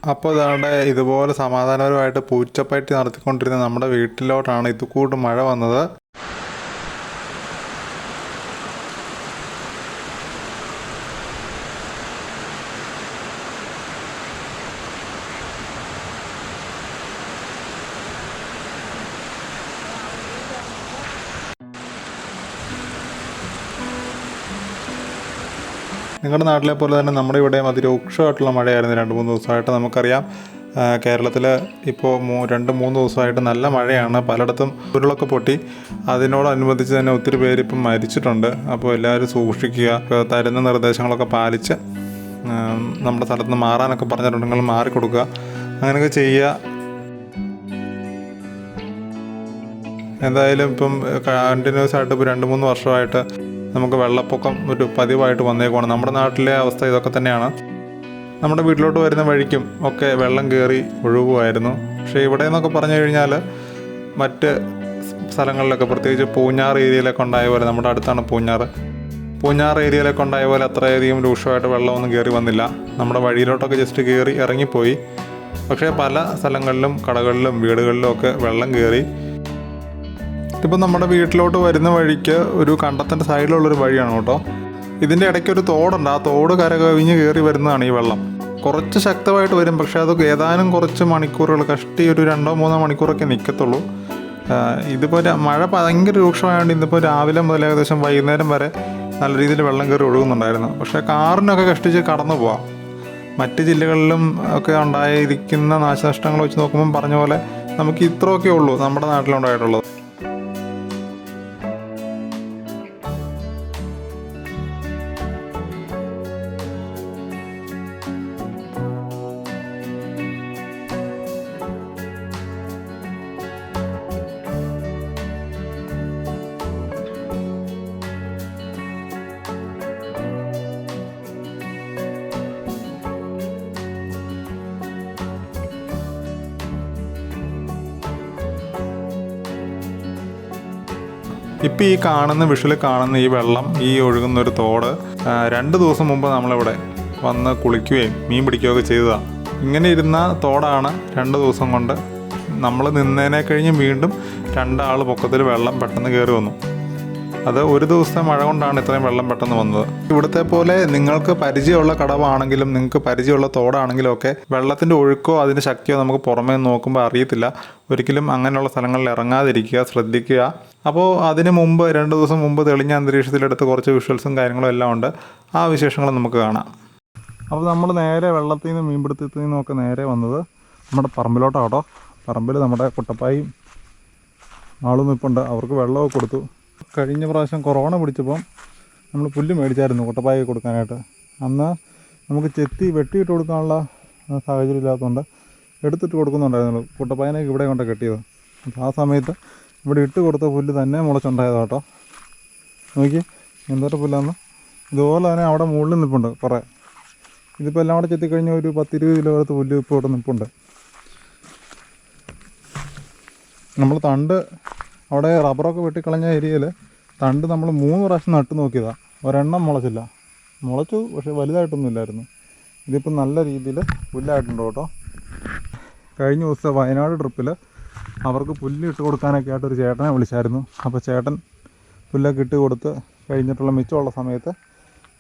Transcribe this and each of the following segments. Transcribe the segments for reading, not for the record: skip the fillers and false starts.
അപ്പോൾ ഇതാണ്ട് ഇതുപോലെ സമാധാനപരമായിട്ട് പൂച്ചപ്പറ്റി നടത്തിക്കൊണ്ടിരുന്ന നമ്മുടെ വീട്ടിലോട്ടാണ് ഇതുകൂട്ട് മഴ വന്നത്. നിങ്ങളുടെ നാട്ടിലെ പോലെ തന്നെ നമ്മുടെ ഇവിടെയും അതിരൂക്ഷമായിട്ടുള്ള മഴയായിരുന്നു 2-3 ദിവസമായിട്ട്. നമുക്കറിയാം കേരളത്തിൽ ഇപ്പോൾ 2-3 ദിവസമായിട്ട് നല്ല മഴയാണ്. പലയിടത്തും ഉരുളൊക്കെ പൊട്ടി. അതിനോടനുബന്ധിച്ച് തന്നെ ഒത്തിരി പേര് ഇപ്പം മരിച്ചിട്ടുണ്ട്. അപ്പോൾ എല്ലാവരും സൂക്ഷിക്കുക, തരുന്ന നിർദ്ദേശങ്ങളൊക്കെ പാലിച്ച് നമ്മുടെ സ്ഥലത്ത് നിന്ന് മാറാനൊക്കെ പറഞ്ഞിട്ടുണ്ടെങ്കിൽ മാറിക്കൊടുക്കുക, അങ്ങനെയൊക്കെ ചെയ്യുക. എന്തായാലും ഇപ്പം കണ്ടിന്യൂസ് ആയിട്ട് ഇപ്പോൾ 2-3 വർഷമായിട്ട് നമുക്ക് വെള്ളപ്പൊക്കം ഒരു പതിവായിട്ട് വന്നേക്കുവാണ്. നമ്മുടെ നാട്ടിലെ അവസ്ഥ ഇതൊക്കെ തന്നെയാണ്. നമ്മുടെ വീട്ടിലോട്ട് വരുന്ന വഴിക്കും ഒക്കെ വെള്ളം കയറി ഒഴുകുമായിരുന്നു. പക്ഷേ ഇവിടെ എന്നൊക്കെ പറഞ്ഞു കഴിഞ്ഞാൽ മറ്റ് സ്ഥലങ്ങളിലൊക്കെ, പ്രത്യേകിച്ച് പൂഞ്ഞാർ ഏരിയയിലൊക്കെ ഉണ്ടായ പോലെ, നമ്മുടെ അടുത്താണ് പൂഞ്ഞാർ ഏരിയയിലൊക്കെ ഉണ്ടായ പോലെ അത്രയധികം രൂക്ഷമായിട്ട് വെള്ളമൊന്നും കയറി വന്നില്ല. നമ്മുടെ വഴിയിലോട്ടൊക്കെ ജസ്റ്റ് കയറി ഇറങ്ങിപ്പോയി. പക്ഷേ പല സ്ഥലങ്ങളിലും കടകളിലും വീടുകളിലും ഒക്കെ വെള്ളം കയറി. ഇതിപ്പോൾ നമ്മുടെ വീട്ടിലോട്ട് വരുന്ന വഴിക്ക് ഒരു കണ്ടത്തിൻ്റെ സൈഡിലുള്ളൊരു വഴിയാണ് കേട്ടോ. ഇതിൻ്റെ ഇടയ്ക്കൊരു തോടുണ്ട്. ആ തോട് കരകവിഞ്ഞ് കയറി വരുന്നതാണ് ഈ വെള്ളം. കുറച്ച് ശക്തമായിട്ട് വരും, പക്ഷേ അത് ഏതാനും കുറച്ച് മണിക്കൂറുകൾ, കഷ്ടി ഒരു 2-3 മണിക്കൂറൊക്കെ നിൽക്കത്തുള്ളൂ. ഇതിപ്പോൾ മഴ ഭയങ്കര രൂക്ഷമായതുകൊണ്ട് ഇന്നിപ്പോൾ രാവിലെ മുതൽ ഏകദേശം വൈകുന്നേരം വരെ നല്ല രീതിയിൽ വെള്ളം കയറി ഒഴുകുന്നുണ്ടായിരുന്നു. പക്ഷേ കാറിനൊക്കെ കഷ്ടിച്ച് കടന്നു പോവാം. മറ്റ് ജില്ലകളിലും ഒക്കെ ഉണ്ടായിരിക്കുന്ന നാശനഷ്ടങ്ങൾ വെച്ച് നോക്കുമ്പം പറഞ്ഞ പോലെ നമുക്ക് ഇത്രയൊക്കെ ഉള്ളൂ നമ്മുടെ നാട്ടിലുണ്ടായിട്ടുള്ളത്. ഇപ്പോൾ ഈ വിഷ്വലിൽ കാണുന്ന ഈ വെള്ളം, ഈ ഒഴുകുന്നൊരു തോട് 2 ദിവസം മുമ്പ് നമ്മളിവിടെ വന്ന് കുളിക്കുകയും മീൻ പിടിക്കുകയൊക്കെ ചെയ്തതാണ്. ഇങ്ങനെ ഇരുന്ന തോടാണ് 2 ദിവസം കൊണ്ട് നമ്മൾ നിന്നതിനെ കഴിഞ്ഞ് വീണ്ടും 2 ആൾ പൊക്കത്തിൽ വെള്ളം പെട്ടെന്ന് കയറി വന്നു. അത് ഒരു ദിവസത്തെ മഴ കൊണ്ടാണ് ഇത്രയും വെള്ളം പെട്ടെന്ന് വന്നത്. ഇവിടുത്തെ പോലെ നിങ്ങൾക്ക് പരിചയമുള്ള കടവാണെങ്കിലും നിങ്ങൾക്ക് പരിചയമുള്ള തോടാണെങ്കിലും ഒക്കെ വെള്ളത്തിൻ്റെ ഒഴുക്കോ അതിൻ്റെ ശക്തിയോ നമുക്ക് പുറമേ നോക്കുമ്പോൾ അറിയത്തില്ല. ഒരിക്കലും അങ്ങനെയുള്ള സ്ഥലങ്ങളിൽ ഇറങ്ങാതിരിക്കുക, ശ്രദ്ധിക്കുക. അപ്പോൾ അതിന് മുമ്പ് 2 ദിവസം മുമ്പ് തെളിഞ്ഞ അന്തരീക്ഷത്തിലെടുത്ത് കുറച്ച് വിഷ്വൽസും കാര്യങ്ങളും എല്ലാം ഉണ്ട്. ആ വിശേഷങ്ങൾ നമുക്ക് കാണാം. അപ്പോൾ നമ്മൾ നേരെ വെള്ളത്തിൽ നിന്ന് മീൻപിടുത്തത്തിൽ നിന്നൊക്കെ നേരെ വന്നത് നമ്മുടെ പറമ്പിലോട്ടാണ് കേട്ടോ. പറമ്പിൽ നമ്മുടെ കുട്ടപ്പായും ആളും നിൽപ്പുണ്ട്. അവർക്ക് വെള്ളമൊക്കെ കൊടുത്തു. കഴിഞ്ഞ പ്രാവശ്യം കൊറോണ പിടിച്ചപ്പം നമ്മൾ പുല്ല് മേടിച്ചായിരുന്നു കുട്ടപ്പായ കൊടുക്കാനായിട്ട്. അന്ന് നമുക്ക് ചെത്തി വെട്ടിയിട്ട് കൊടുക്കാനുള്ള സാഹചര്യം ഇല്ലാത്തതുകൊണ്ട് എടുത്തിട്ട് കൊടുക്കുന്നുണ്ടായിരുന്നു. കുട്ടപ്പായനൊക്കെ ഇവിടെ കൊണ്ട് കെട്ടിയത്. അപ്പോൾ ആ സമയത്ത് ഇവിടെ ഇട്ട് കൊടുത്ത പുല്ല് തന്നെ മുളച്ചുണ്ടായതാണ് കേട്ടോ. നോക്കി എന്തോരം പുല്ലാന്ന്. ഇതുപോലെ തന്നെ അവിടെ മുകളിൽ നിൽപ്പുണ്ട് കുറേ. ഇതിപ്പോൾ എല്ലാം കൂടെ ചെത്തിക്കഴിഞ്ഞാൽ ഒരു 10-20 കിലോ അടുത്ത് പുല്ല് ഇപ്പോൾ ഇവിടെ നിൽപ്പുണ്ട്. നമ്മൾ തണ്ട് അവിടെ റബ്ബറൊക്കെ വെട്ടിക്കളഞ്ഞ ഏരിയയിൽ തണ്ട് നമ്മൾ 3 പ്രാവശ്യം നട്ട് നോക്കിയതാണ്. ഒരെണ്ണം മുളച്ചില്ല. മുളച്ചു, പക്ഷേ വലുതായിട്ടൊന്നും ഇല്ലായിരുന്നു. ഇതിപ്പോൾ നല്ല രീതിയിൽ പുല്ലായിട്ടുണ്ട് കേട്ടോ. കഴിഞ്ഞ ദിവസത്തെ വയനാട് ട്രിപ്പിൽ അവർക്ക് പുല്ല് ഇട്ട് കൊടുക്കാനൊക്കെ ആയിട്ടൊരു ചേട്ടനെ വിളിച്ചായിരുന്നു. അപ്പോൾ ചേട്ടൻ പുല്ലൊക്കെ ഇട്ട് കൊടുത്ത് കഴിഞ്ഞിട്ടുള്ള മിച്ചമുള്ള സമയത്ത്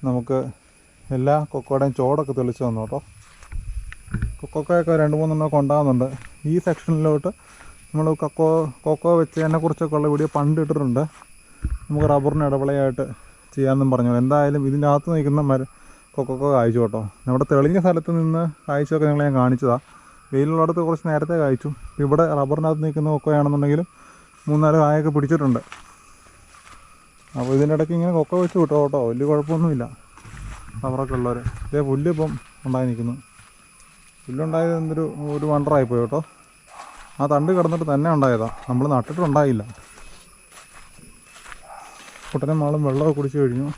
നമുക്ക് എല്ലാ കൊക്കോയുടെയും ചോടൊക്കെ തെളിച്ച് തന്നു കേട്ടോ. കൊക്കോയൊക്കെ 2-3 ഉണ്ടാകുന്നുണ്ട്. ഈ സെക്ഷനിലോട്ട് നമ്മൾ കൊക്കോ വെച്ചതിനെക്കുറിച്ചൊക്കെ ഉള്ള വീഡിയോ പണ്ട് ഇട്ടിട്ടുണ്ട്. നമുക്ക് റബ്ബറിന് ഇടവിളയായിട്ട് ചെയ്യാമെന്നും പറഞ്ഞു. എന്തായാലും ഇതിൻ്റെ അകത്ത് നിൽക്കുന്ന കൊക്കോ കായ്ച്ചു കേട്ടോ. നമ്മുടെ തെളിഞ്ഞ സ്ഥലത്ത് നിന്ന് കായ്ച്ചൊക്കെ നിങ്ങളെ ഞാൻ കാണിച്ചതാണ്. വെയിലുള്ളിടത്ത് കുറച്ച് നേരത്തെ കായ്ച്ചു. ഇവിടെ റബ്ബറിനകത്ത് നിൽക്കുന്ന കൊക്കോയാണെന്നുണ്ടെങ്കിലും 3-4 കായൊക്കെ പിടിച്ചിട്ടുണ്ട്. അപ്പോൾ ഇതിൻ്റെ ഇടയ്ക്ക് ഇങ്ങനെ കൊക്കോ വെച്ച് കിട്ടോ കേട്ടോ. വലിയ കുഴപ്പമൊന്നുമില്ല റബ്ബറൊക്കെ ഉള്ളവർ. ഇതേ പുല്ല് ഇപ്പം ഉണ്ടായി നിൽക്കുന്നു. പുല്ലുണ്ടായത് ഒരു വണ്ടറായിപ്പോയി കേട്ടോ. ആ തണ്ട് കിടന്നിട്ട് തന്നെ ഉണ്ടായതാണ്, നമ്മൾ നട്ടിട്ടുണ്ടായില്ല. കുട്ടനും മാളും വെള്ളമൊക്കെ കുടിച്ച് കഴിഞ്ഞു.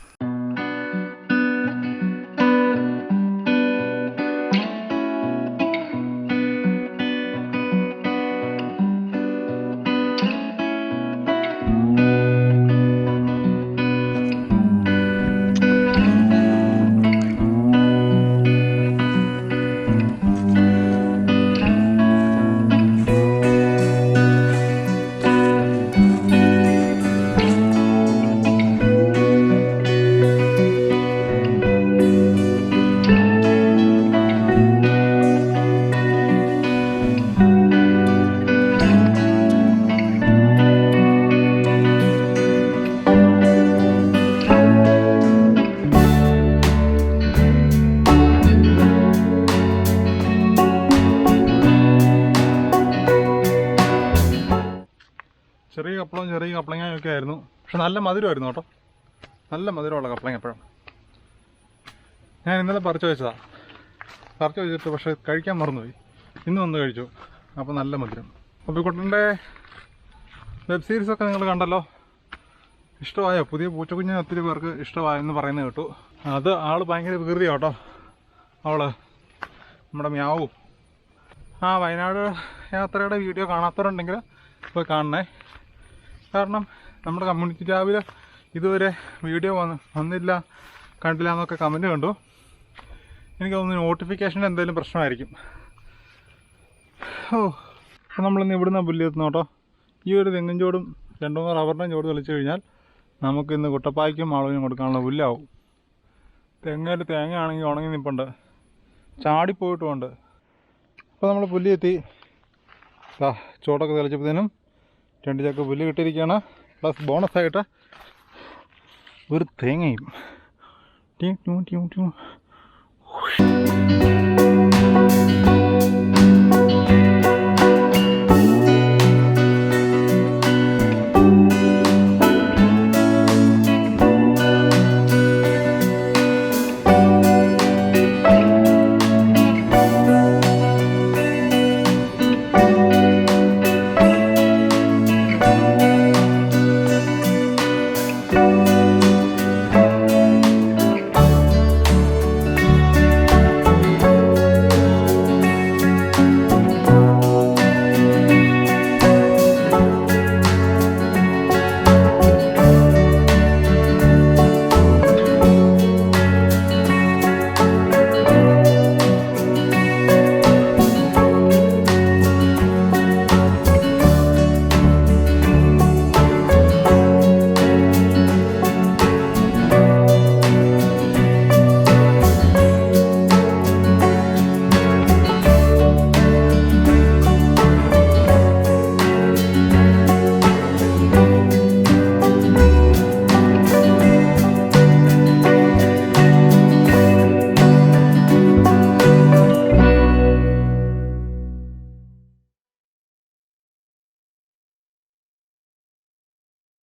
കപ്പളവും ചെറിയ കപ്പളങ്ങയും ഒക്കെ ആയിരുന്നു. പക്ഷെ നല്ല മധുരമായിരുന്നു കേട്ടോ, നല്ല മധുരമുള്ള കപ്പളങ്ങ എപ്പോഴും. ഞാൻ ഇന്നലെ പറിച്ചു വെച്ചതാണ്, പറിച്ചു വെച്ചിട്ട് പക്ഷേ കഴിക്കാൻ മറന്നുപോയി. ഇന്ന് വന്ന് കഴിച്ചു, അപ്പോൾ നല്ല മധുരം. അപ്പിക്കുട്ടൻ്റെ വെബ് സീരീസൊക്കെ നിങ്ങൾ കണ്ടല്ലോ, ഇഷ്ടമായോ? പുതിയ പൂച്ചക്കുഞ്ഞിന് ഒത്തിരി പേർക്ക് ഇഷ്ടമായെന്ന് പറയുന്നത് കേട്ടു. അത് ആൾ ഭയങ്കര വികൃതിയാണ് കേട്ടോ, അവള് നമ്മുടെ മ്യാവും. വയനാട് യാത്രയുടെ വീഡിയോ കാണാത്തവരുണ്ടെങ്കിൽ പോയി കാണണേ. കാരണം നമ്മുടെ കമ്മ്യൂണിറ്റി ടാബിൽ ഇതുവരെ വീഡിയോ വന്നില്ല, കണ്ടില്ല എന്നൊക്കെ കമൻറ്റ് കണ്ടു. എനിക്ക് തോന്നുന്നു നോട്ടിഫിക്കേഷൻ്റെ എന്തെങ്കിലും പ്രശ്നമായിരിക്കും. അപ്പോൾ നമ്മളിന്ന് ഇവിടുന്ന് പുല്ല് എത്തുന്നു കേട്ടോ. ഈ ഒരു തെങ്ങിൻ ചോടും 2-3 റബ്ബറിൻ്റെയും ചോട് തെളിച്ച് കഴിഞ്ഞാൽ നമുക്കിന്ന് കുട്ടപ്പായ്ക്കും മാളവിനും കൊടുക്കാനുള്ള പുല്ലാവും. തെങ്ങേൽ തേങ്ങയാണെങ്കിൽ ഉണങ്ങി നിൽപ്പുണ്ട്, ചാടിപ്പോയിട്ടുമുണ്ട്. അപ്പോൾ നമ്മൾ പുല്ല് എത്തി. ചോടൊക്കെ തെളിച്ചപ്പോഴത്തേനും 2 ചക്ക പുല്ല് കിട്ടിയിരിക്കുകയാണ്. പ്ലസ് ബോണസായിട്ട് ഒരു തേങ്ങയും.